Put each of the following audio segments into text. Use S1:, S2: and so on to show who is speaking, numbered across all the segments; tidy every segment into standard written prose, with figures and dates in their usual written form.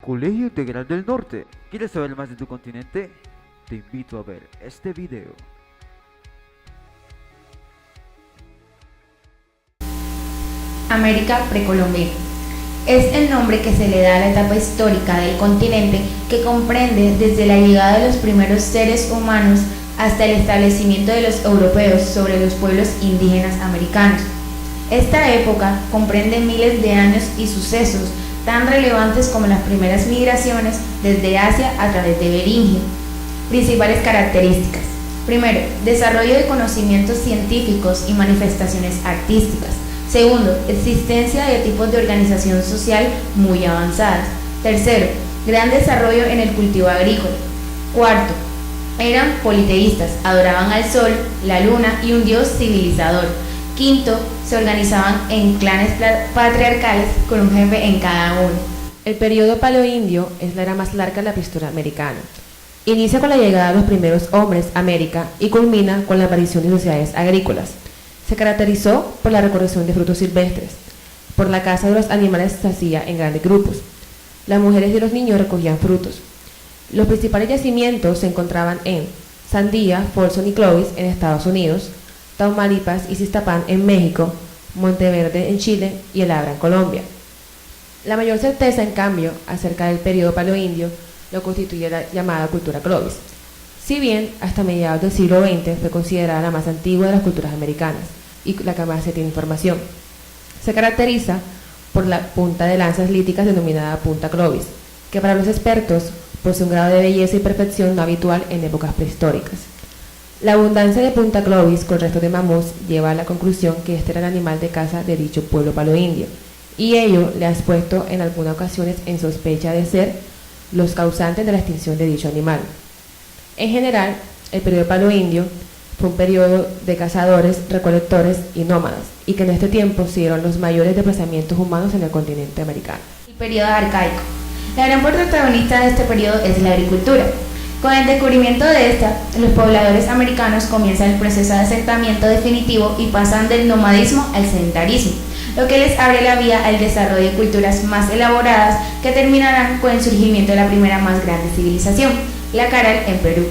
S1: Colegio Integral del Norte. ¿Quieres saber más de tu continente? Te invito a ver este video.
S2: América precolombina. Es el nombre que se le da a la etapa histórica del continente que comprende desde la llegada de los primeros seres humanos hasta el establecimiento de los europeos sobre los pueblos indígenas americanos. Esta época comprende miles de años y sucesos tan relevantes como las primeras migraciones desde Asia a través de Beringia. Principales características. Primero, desarrollo de conocimientos científicos y manifestaciones artísticas. Segundo, existencia de tipos de organización social muy avanzadas. Tercero, gran desarrollo en el cultivo agrícola. Cuarto, eran politeístas, adoraban al sol, la luna y un dios civilizador. Quinto, se organizaban en clanes patriarcales con un jefe en cada uno.
S3: El periodo paleoindio es la era más larga de la prehistoria americana. Inicia con la llegada de los primeros hombres a América y culmina con la aparición de sociedades agrícolas. Se caracterizó por la recolección de frutos silvestres. Por la caza de los animales se hacía en grandes grupos. Las mujeres y los niños recogían frutos. Los principales yacimientos se encontraban en Sandia, Folsom y Clovis en Estados Unidos, Tamaulipas y Xistapán en México, Monteverde en Chile y El Abra en Colombia. La mayor certeza, en cambio, acerca del periodo paleoindio lo constituye la llamada cultura Clovis. Si bien hasta mediados del siglo XX fue considerada la más antigua de las culturas americanas y la que más se tiene información, se caracteriza por la punta de lanzas líticas denominada punta Clovis, que para los expertos posee un grado de belleza y perfección no habitual en épocas prehistóricas. La abundancia de punta Clovis con restos de mamuts lleva a la conclusión que este era el animal de caza de dicho pueblo paleoindio, y ello le ha expuesto en algunas ocasiones en sospecha de ser los causantes de la extinción de dicho animal. En general, el periodo paleoindio fue un periodo de cazadores, recolectores y nómadas, y que en este tiempo se dieron los mayores desplazamientos humanos en el continente americano.
S2: El periodo arcaico. La gran protagonista de este periodo es la agricultura. Con el descubrimiento de esta, los pobladores americanos comienzan el proceso de asentamiento definitivo y pasan del nomadismo al sedentarismo, lo que les abre la vía al desarrollo de culturas más elaboradas que terminarán con el surgimiento de la primera más grande civilización, la Caral en Perú.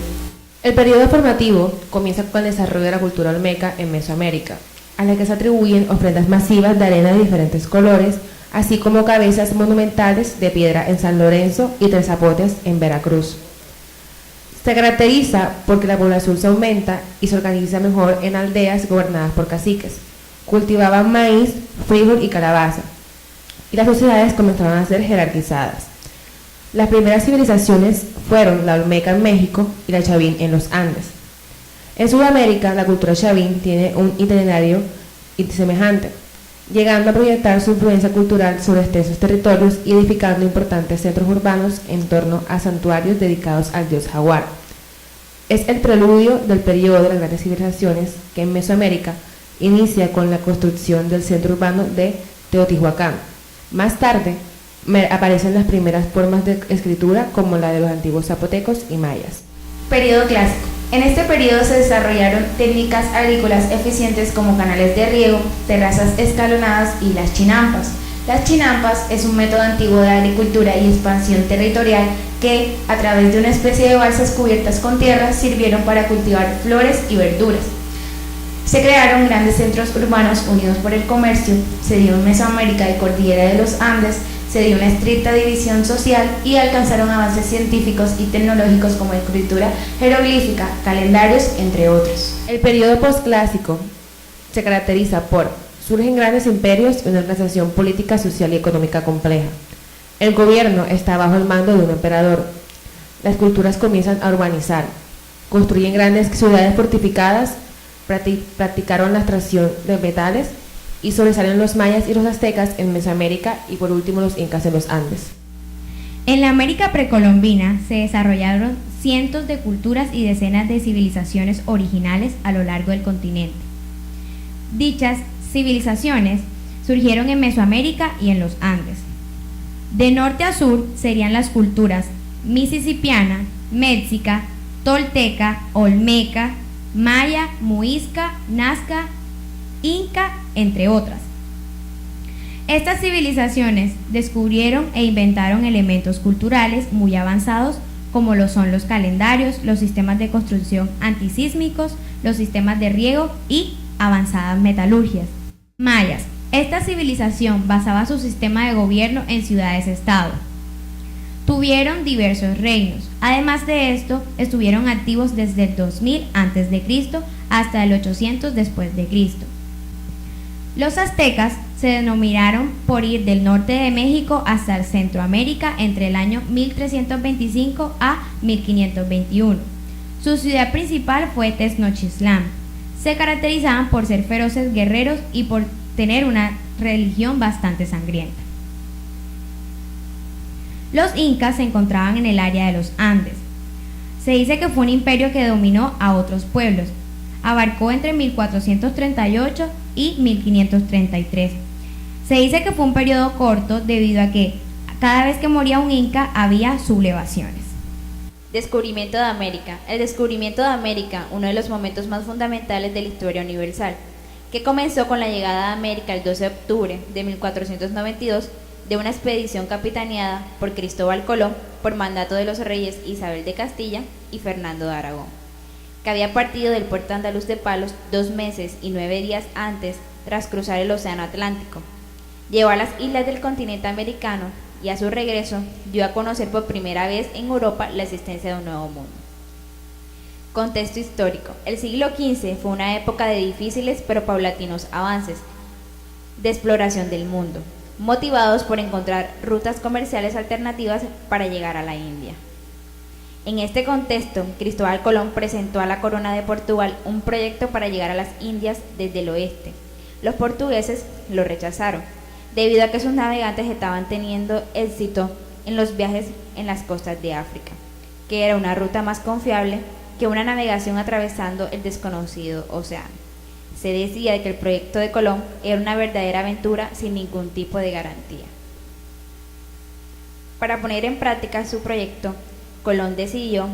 S3: El periodo formativo comienza con el desarrollo de la cultura olmeca en Mesoamérica, a la que se atribuyen ofrendas masivas de arena de diferentes colores, así como cabezas monumentales de piedra en San Lorenzo y tres zapotes en Veracruz. Se caracteriza porque la población se aumenta y se organiza mejor en aldeas gobernadas por caciques. Cultivaban maíz, frijol y calabaza, y las sociedades comenzaron a ser jerarquizadas. Las primeras civilizaciones fueron la olmeca en México y la chavín en los Andes. En Sudamérica, la cultura chavín tiene un itinerario semejante, llegando a proyectar su influencia cultural sobre extensos territorios y edificando importantes centros urbanos en torno a santuarios dedicados al dios jaguar. Es el preludio del periodo de las grandes civilizaciones que en Mesoamérica inicia con la construcción del centro urbano de Teotihuacán. Más tarde aparecen las primeras formas de escritura como la de los antiguos zapotecos y mayas.
S2: Periodo clásico. En este periodo se desarrollaron técnicas agrícolas eficientes como canales de riego, terrazas escalonadas y las chinampas. Las chinampas es un método antiguo de agricultura y expansión territorial que, a través de una especie de balsas cubiertas con tierra, sirvieron para cultivar flores y verduras. Se crearon grandes centros urbanos unidos por el comercio, se dio en Mesoamérica y Cordillera de los Andes, se dio una estricta división social y alcanzaron avances científicos y tecnológicos como escritura jeroglífica, calendarios, entre otros.
S3: El periodo posclásico se caracteriza por surgen grandes imperios y una organización política, social y económica compleja. El gobierno está bajo el mando de un emperador. Las culturas comienzan a urbanizar, construyen grandes ciudades fortificadas, practicaron la extracción de metales y sobresalen los mayas y los aztecas en Mesoamérica y por último los incas en los Andes.
S4: En la América precolombina se desarrollaron cientos de culturas y decenas de civilizaciones originales a lo largo del continente. Dichas civilizaciones surgieron en Mesoamérica y en los Andes. De norte a sur serían las culturas mississippiana, méxica, tolteca, olmeca, maya, muisca, nazca, inca, entre otras. Estas civilizaciones descubrieron e inventaron elementos culturales muy avanzados como lo son los calendarios, los sistemas de construcción antisísmicos, los sistemas de riego y avanzadas metalurgias. Mayas. Esta civilización basaba su sistema de gobierno en ciudades-estado. Tuvieron diversos reinos. Además de esto, estuvieron activos desde el 2000 a.C. hasta el 800 después de Cristo. Los aztecas se denominaron por ir del norte de México hasta el Centroamérica entre el año 1325 a 1521. Su ciudad principal fue Tenochtitlán. Se caracterizaban por ser feroces guerreros y por tener una religión bastante sangrienta. Los incas se encontraban en el área de los Andes. Se dice que fue un imperio que dominó a otros pueblos. Abarcó entre 1438 y 1533. Se dice que fue un periodo corto debido a que cada vez que moría un inca había sublevaciones.
S2: Descubrimiento de América. El descubrimiento de América, uno de los momentos más fundamentales de la historia universal, que comenzó con la llegada de América el 12 de octubre de 1492 de una expedición capitaneada por Cristóbal Colón por mandato de los reyes Isabel de Castilla y Fernando de Aragón, que había partido del puerto andaluz de Palos 2 meses y 9 días antes tras cruzar el océano Atlántico. Llegó a las islas del continente americano y a su regreso dio a conocer por primera vez en Europa la existencia de un nuevo mundo. Contexto histórico. El siglo XV fue una época de difíciles pero paulatinos avances de exploración del mundo, motivados por encontrar rutas comerciales alternativas para llegar a la India. En este contexto, Cristóbal Colón presentó a la corona de Portugal un proyecto para llegar a las Indias desde el oeste. Los portugueses lo rechazaron, debido a que sus navegantes estaban teniendo éxito en los viajes en las costas de África, que era una ruta más confiable que una navegación atravesando el desconocido océano. Se decía que el proyecto de Colón era una verdadera aventura sin ningún tipo de garantía. Para poner en práctica su proyecto, Colón decidió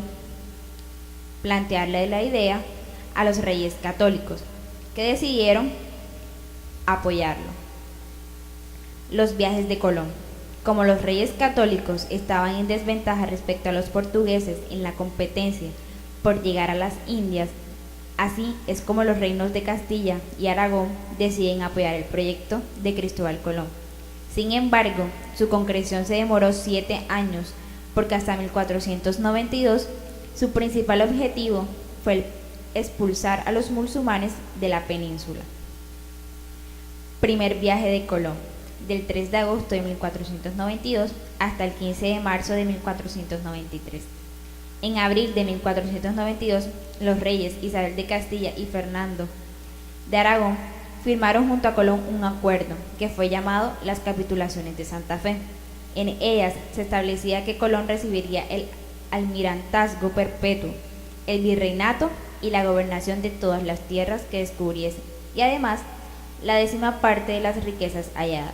S2: plantearle la idea a los reyes católicos, que decidieron apoyarlo. Los viajes de Colón. Como los reyes católicos estaban en desventaja respecto a los portugueses en la competencia por llegar a las Indias, así es como los reinos de Castilla y Aragón deciden apoyar el proyecto de Cristóbal Colón. Sin embargo, su concreción se demoró 7 años, porque hasta 1492 su principal objetivo fue el expulsar a los musulmanes de la península. Primer viaje de Colón, del 3 de agosto de 1492 hasta el 15 de marzo de 1493. En abril de 1492, los reyes Isabel de Castilla y Fernando de Aragón firmaron junto a Colón un acuerdo que fue llamado las Capitulaciones de Santa Fe. En ellas se establecía que Colón recibiría el almirantazgo perpetuo, el virreinato y la gobernación de todas las tierras que descubriese, y además la 10ª parte de las riquezas halladas.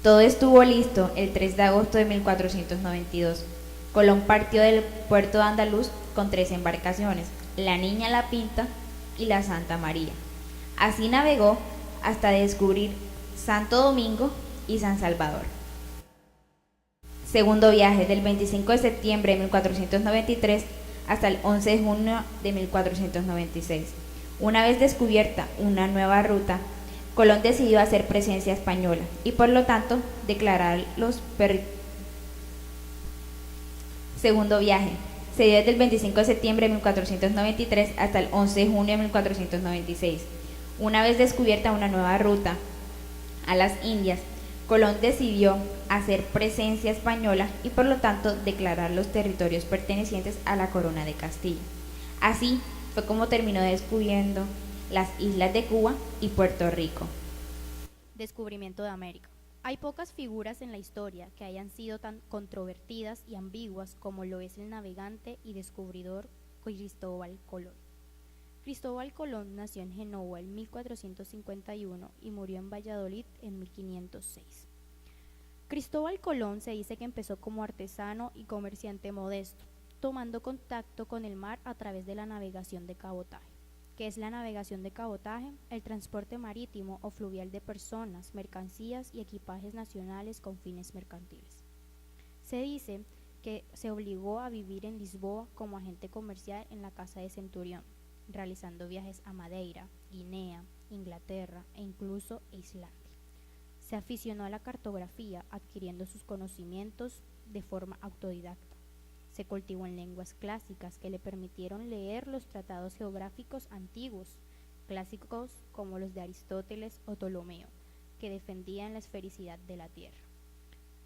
S2: Todo estuvo listo el 3 de agosto de 1492. Colón partió del puerto de Andaluz con 3 embarcaciones, la Niña, la Pinta y la Santa María. Así navegó hasta descubrir Santo Domingo y San Salvador. Segundo viaje, del 25 de septiembre de 1493 hasta el 11 de junio de 1496. Una vez descubierta una nueva ruta, Colón decidió hacer presencia española y por lo tanto declarar los Segundo viaje, se dio desde el 25 de septiembre de 1493 hasta el 11 de junio de 1496. Una vez descubierta una nueva ruta a las Indias, Colón decidió hacer presencia española y por lo tanto declarar los territorios pertenecientes a la corona de Castilla. Así fue como terminó descubriendo las islas de Cuba y Puerto Rico.
S5: Descubrimiento de América. Hay pocas figuras en la historia que hayan sido tan controvertidas y ambiguas como lo es el navegante y descubridor Cristóbal Colón. Cristóbal Colón nació en Génova en 1451 y murió en Valladolid en 1506. Cristóbal Colón se dice que empezó como artesano y comerciante modesto, tomando contacto con el mar a través de la navegación de cabotaje. que es la navegación de cabotaje, el transporte marítimo o fluvial de personas, mercancías y equipajes nacionales con fines mercantiles. Se dice que se obligó a vivir en Lisboa como agente comercial en la casa de Centurión, realizando viajes a Madeira, Guinea, Inglaterra e incluso Islandia. Se aficionó a la cartografía, adquiriendo sus conocimientos de forma autodidacta. Se cultivó en lenguas clásicas que le permitieron leer los tratados geográficos antiguos, clásicos como los de Aristóteles o Ptolomeo, que defendían la esfericidad de la Tierra.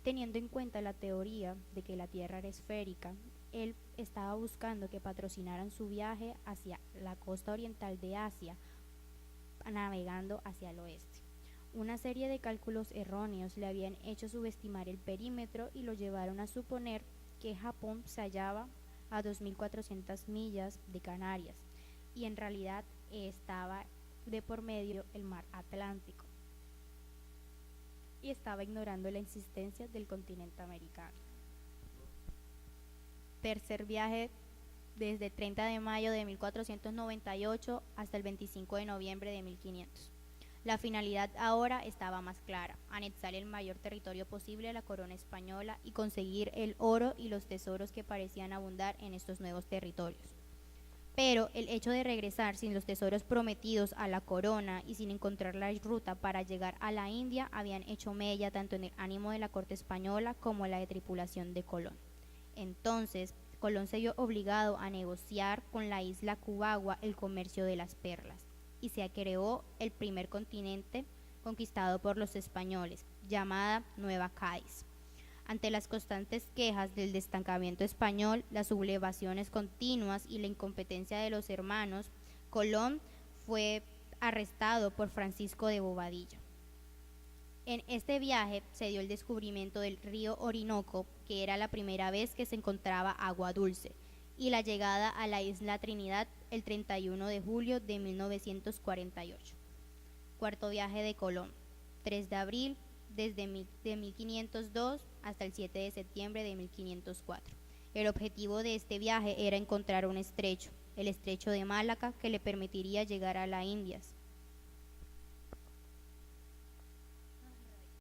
S5: Teniendo en cuenta la teoría de que la Tierra era esférica, él estaba buscando que patrocinaran su viaje hacia la costa oriental de Asia, navegando hacia el oeste. Una serie de cálculos erróneos le habían hecho subestimar el perímetro y lo llevaron a suponer que Japón se hallaba a 2.400 millas de Canarias y en realidad estaba de por medio el mar Atlántico y estaba ignorando la existencia del continente americano. Tercer viaje desde 30 de mayo de 1498 hasta el 25 de noviembre de 1500. La finalidad ahora estaba más clara: anexar el mayor territorio posible a la corona española y conseguir el oro y los tesoros que parecían abundar en estos nuevos territorios. Pero el hecho de regresar sin los tesoros prometidos a la corona y sin encontrar la ruta para llegar a la India habían hecho mella tanto en el ánimo de la corte española como en la de tripulación de Colón. Entonces, Colón se vio obligado a negociar con la isla Cubagua el comercio de las perlas, y se creó el primer continente conquistado por los españoles, llamada Nueva Cádiz. Ante las constantes quejas del destacamento español, las sublevaciones continuas y la incompetencia de los hermanos, Colón fue arrestado por Francisco de Bobadilla. En este viaje se dio el descubrimiento del río Orinoco, que era la primera vez que se encontraba agua dulce, y la llegada a la isla Trinidad el 31 de julio de 1948. Cuarto viaje de Colón, 3 de abril de 1502 hasta el 7 de septiembre de 1504. El objetivo de este viaje era encontrar un estrecho, el estrecho de Malaca, que le permitiría llegar a las Indias.